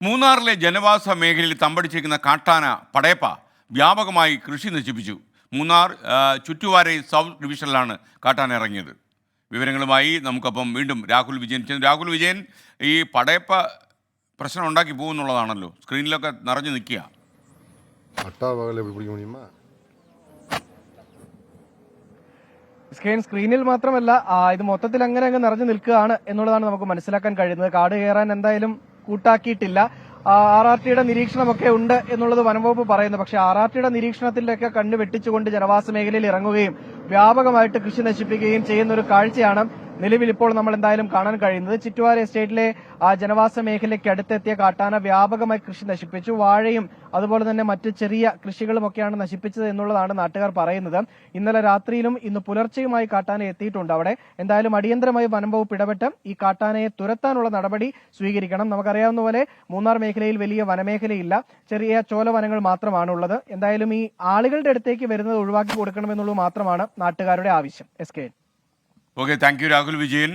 മൂന്നാറിലെ ജനവാസ മേഖലയിൽ തമ്പടിച്ചിരിക്കുന്ന കാട്ടാന പടയപ്പ വ്യാപകമായി കൃഷി നശിപ്പിച്ചു. മൂന്നാർ ചുറ്റുവാരൈ സൗത്ത് ഡിവിഷനിലാണ് കാട്ടാന ഇറങ്ങിയത്. വിവരങ്ങളുമായി നമുക്കപ്പം വീണ്ടും രാഹുൽ വിജയൻ. രാഹുൽ വിജയൻ, ഈ പടയപ്പ പ്രശ്നം ഉണ്ടാക്കി പോകുന്നുള്ളതാണല്ലോ, സ്ക്രീനിലൊക്കെ നിറഞ്ഞു നിൽക്കുക. സ്ക്രീനിൽ മാത്രമല്ല, ഇത് മൊത്തത്തിൽ അങ്ങനെ അങ്ങ് നിറഞ്ഞു നിൽക്കുകയാണ് എന്നുള്ളതാണ് നമുക്ക് മനസ്സിലാക്കാൻ കഴിയുന്നത്. കാട് കയറാൻ എന്തായാലും കൂട്ടാക്കിയിട്ടില്ല. RRTയുടെ നിരീക്ഷണമൊക്കെ ഉണ്ട് എന്നുള്ളത് വനംവകുപ്പ് പറയുന്നു. പക്ഷേ RRTയുടെ നിരീക്ഷണത്തിലൊക്കെ കണ്ണു വെട്ടിച്ചുകൊണ്ട് ജനവാസ മേഖലയിൽ ഇറങ്ങുകയും വ്യാപകമായിട്ട് കൃഷി നശിപ്പിക്കുകയും ചെയ്യുന്ന ഒരു കാഴ്ചയാണ് നിലവിൽ ഇപ്പോൾ നമ്മൾ എന്തായാലും കാണാൻ കഴിയുന്നത്. ചിറ്റുവാര എസ്റ്റേറ്റിലെ ജനവാസ മേഖലയ്ക്ക് അടുത്തെത്തിയ കാട്ടാന വ്യാപകമായി കൃഷി നശിപ്പിച്ചു. വാഴയും അതുപോലെ തന്നെ മറ്റ് ചെറിയ കൃഷികളുമൊക്കെയാണ് നശിപ്പിച്ചത് എന്നുള്ളതാണ് നാട്ടുകാർ പറയുന്നത്. ഇന്നലെ രാത്രിയിലും ഇന്ന് പുലർച്ചെയുമായി കാട്ടാന എത്തിയിട്ടുണ്ട് അവിടെ. എന്തായാലും അടിയന്തരമായി വനംവകുപ്പ് ഇടപെട്ട് ഈ കാട്ടാനയെ തുരത്താനുള്ള നടപടി സ്വീകരിക്കണം. നമുക്കറിയാവുന്ന പോലെ മൂന്നാർ മേഖലയിൽ വലിയ വനമേഖലയില്ല, ചെറിയ ചോലവനങ്ങൾ മാത്രമാണുള്ളത്. എന്തായാലും ഈ ആളുകളുടെ അടുത്തേക്ക് വരുന്നത് ഒഴിവാക്കി കൊടുക്കണമെന്നുള്ളത് മാത്രമാണ് നാട്ടുകാരുടെ ആവശ്യം. SK. Okay, thank you Rahul Vijayan.